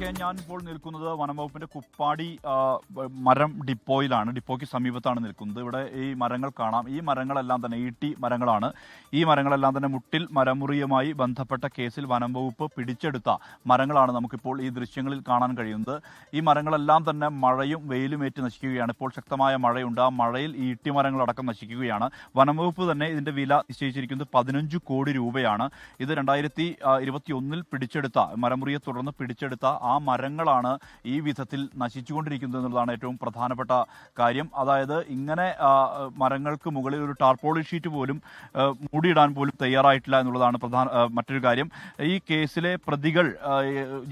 ഞാൻ ഇപ്പോൾ നിൽക്കുന്നത് വനംവകുപ്പിന്റെ കുപ്പാടി മരം ഡിപ്പോയിലാണ്. ഡിപ്പോയ്ക്ക് സമീപത്താണ് നിൽക്കുന്നത്. ഇവിടെ ഈ മരങ്ങൾ കാണാം. ഈ മരങ്ങളെല്ലാം തന്നെ ഈട്ടി മരങ്ങളാണ്. ഈ മരങ്ങളെല്ലാം തന്നെ മുട്ടിൽ മരമുറിയുമായി ബന്ധപ്പെട്ട കേസിൽ വനംവകുപ്പ് പിടിച്ചെടുത്ത മരങ്ങളാണ് നമുക്കിപ്പോൾ ഈ ദൃശ്യങ്ങളിൽ കാണാൻ കഴിയുന്നത്. ഈ മരങ്ങളെല്ലാം തന്നെ മഴയും വെയിലും ഏറ്റ് നശിക്കുകയാണ്. ഇപ്പോൾ ശക്തമായ മഴയുണ്ട്. ആ മഴയിൽ ഈ ഈട്ടി മരങ്ങളടക്കം നശിക്കുകയാണ്. വനംവകുപ്പ് തന്നെ ഇതിന്റെ വില നിശ്ചയിച്ചിരിക്കുന്നത് 15 കോടി രൂപയാണ്. ഇത് 2021 പിടിച്ചെടുത്ത മരമുറിയെ തുടർന്ന് പിടിച്ചെടുത്ത ആ മരങ്ങളാണ് ഈ വിധത്തിൽ നശിച്ചുകൊണ്ടിരിക്കുന്നത് എന്നുള്ളതാണ് ഏറ്റവും പ്രധാനപ്പെട്ട കാര്യം. അതായത് ഇങ്ങനെ മരങ്ങൾക്ക് മുകളിൽ ഒരു ടാർപോളിൻ ഷീറ്റ് പോലും മൂടിയിടാൻ പോലും തയ്യാറായിട്ടില്ല എന്നുള്ളതാണ് മറ്റൊരു കാര്യം. ഈ കേസിലെ പ്രതികൾ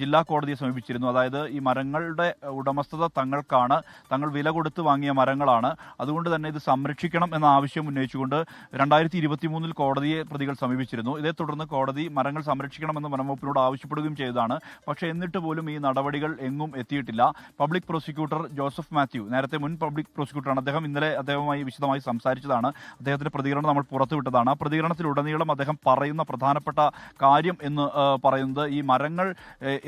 ജില്ലാ കോടതിയെ സമീപിച്ചിരുന്നു. അതായത് ഈ മരങ്ങളുടെ ഉടമസ്ഥത തങ്ങൾ വില കൊടുത്ത് വാങ്ങിയ മരങ്ങളാണ്, അതുകൊണ്ട് തന്നെ ഇത് സംരക്ഷിക്കണം എന്ന ആവശ്യം ഉന്നയിച്ചുകൊണ്ട് 2023 കോടതിയെ പ്രതികൾ സമീപിച്ചിരുന്നു. ഇതേ തുടർന്ന് കോടതി മരങ്ങൾ സംരക്ഷിക്കണമെന്ന് വനംവകുപ്പിനോട് ആവശ്യപ്പെടുകയും ചെയ്തതാണ്. പക്ഷേ എന്നിട്ട് പോലും ഈ നടപടികൾ എങ്ങും എത്തിയിട്ടില്ല. പബ്ലിക് പ്രോസിക്യൂട്ടർ ജോസഫ് മാത്യു, നേരത്തെ മുൻ പബ്ലിക് പ്രോസിക്യൂട്ടറാണ് അദ്ദേഹം, ഇന്നലെ അദ്ദേഹവുമായി വിശദമായി സംസാരിച്ചതാണ്. അദ്ദേഹത്തിന്റെ പ്രതികരണം നമ്മൾ പുറത്തുവിട്ടതാണ്. ആ പ്രതികരണത്തിലുടനീളം അദ്ദേഹം പറയുന്ന പ്രധാനപ്പെട്ട കാര്യം എന്ന് പറയുന്നത് ഈ മരങ്ങൾ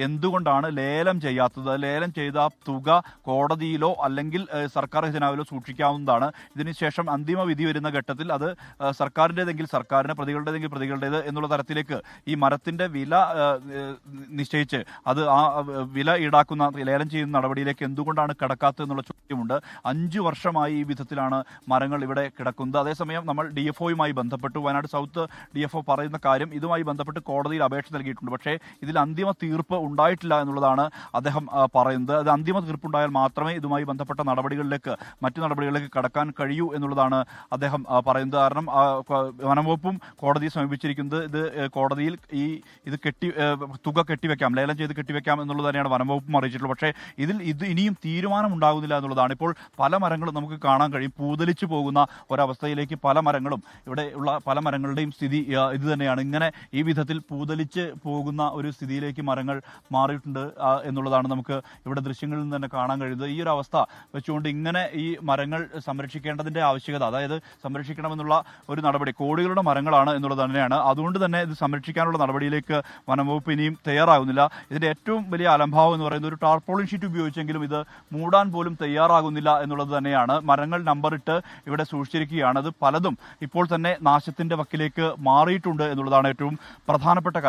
എന്തുകൊണ്ടാണ് ലേലം ചെയ്യാത്തത്, ലേലം ചെയ്ത തുക കോടതിയിലോ അല്ലെങ്കിൽ സർക്കാർ ഖജനാവിലോ സൂക്ഷിക്കാവുന്നതാണ്. ഇതിനുശേഷം അന്തിമ വിധി വരുന്ന ഘട്ടത്തിൽ അത് സർക്കാരിൻ്റെതെങ്കിൽ സർക്കാരിന്, പ്രതികളുടേതെങ്കിൽ പ്രതികളുടേത് എന്നുള്ള തരത്തിലേക്ക് ഈ മരത്തിന്റെ വില നിശ്ചയിച്ച് അത് ആ വില ഈടാക്കുന്ന ലേലം ചെയ്യുന്ന നടപടിയിലേക്ക് എന്തുകൊണ്ടാണ് കിടക്കാത്തത് എന്നുള്ള ചോദ്യമുണ്ട്. 5 വർഷമായി ഈ വിധത്തിലാണ് മരങ്ങൾ ഇവിടെ കിടക്കുന്നത്. അതേസമയം നമ്മൾ DFOയുമായി ബന്ധപ്പെട്ടു. വയനാട് സൗത്ത് DFO പറയുന്ന കാര്യം ഇതുമായി ബന്ധപ്പെട്ട് കോടതിയിൽ അപേക്ഷ നൽകിയിട്ടുണ്ട്. പക്ഷേ ഇതിൽ അന്തിമ തീർപ്പ് ഉണ്ടായിട്ടില്ല എന്നുള്ളതാണ് അദ്ദേഹം പറയുന്നത്. അത് അന്തിമ തീർപ്പുണ്ടായാൽ മാത്രമേ ഇതുമായി ബന്ധപ്പെട്ട മറ്റു നടപടികളിലേക്ക് കടക്കാൻ കഴിയൂ എന്നുള്ളതാണ് അദ്ദേഹം പറയുന്നത്. കാരണം വനംവകുപ്പും കോടതിയെ സമീപിച്ചിരിക്കുന്നത് ഇത് കോടതിയിൽ ഇത് തുക കെട്ടിവെക്കാം, ലേലം ചെയ്ത് കെട്ടിവെക്കാം എന്നുള്ളത് തന്നെയാണ് വനംവകുപ്പും അറിയിച്ചിട്ടുള്ളത്. പക്ഷേ ഇത് ഇനിയും തീരുമാനം ഉണ്ടാകുന്നില്ല എന്നുള്ളതാണ്. ഇപ്പോൾ പല മരങ്ങളും നമുക്ക് കാണാൻ കഴിയും. പൂതലിച്ചു പോകുന്ന ഒരവസ്ഥയിലേക്ക് പല മരങ്ങളും, ഇവിടെ ഉള്ള പല മരങ്ങളുടെയും സ്ഥിതി ഇത് തന്നെയാണ്. ഇങ്ങനെ ഈ വിധത്തിൽ പൂതലിച്ച് പോകുന്ന ഒരു സ്ഥിതിയിലേക്ക് മരങ്ങൾ മാറിയിട്ടുണ്ട് എന്നുള്ളതാണ് നമുക്ക് ഇവിടെ ദൃശ്യങ്ങളിൽ നിന്ന് തന്നെ കാണാൻ കഴിയുന്നത്. ഈ ഒരു അവസ്ഥ വെച്ചുകൊണ്ട് ഇങ്ങനെ ഈ മരങ്ങൾ സംരക്ഷിക്കേണ്ടതിന്റെ ആവശ്യകത, അതായത് സംരക്ഷിക്കണമെന്നുള്ള ഒരു നടപടി, കോടികളുടെ മരങ്ങളാണ് എന്നുള്ളത് തന്നെയാണ്. അതുകൊണ്ട് തന്നെ ഇത് സംരക്ഷിക്കാനുള്ള നടപടിയിലേക്ക് വനംവകുപ്പ് ഇനിയും തയ്യാറാകുന്നില്ല. ഇതിന്റെ ഏറ്റവും വലിയ അലംഭാവം എന്ന് പറയുന്നത് ഒരു ടാർപോളിൻ ഷീറ്റ് ഉപയോഗിച്ചെങ്കിലും ഇത് മൂടാൻ പോലും തയ്യാറാകുന്നില്ല എന്നുള്ളത് തന്നെയാണ്. മരങ്ങൾ നമ്പറിട്ട് ഇവിടെ സൂക്ഷിച്ചിരിക്കുകയാണ്. അത് പലതും ഇപ്പോൾ തന്നെ നാശത്തിന്റെ വക്കിലേക്ക് മാറിയിട്ടുണ്ട് എന്നുള്ളതാണ് ഏറ്റവും പ്രധാനപ്പെട്ട കാര്യം.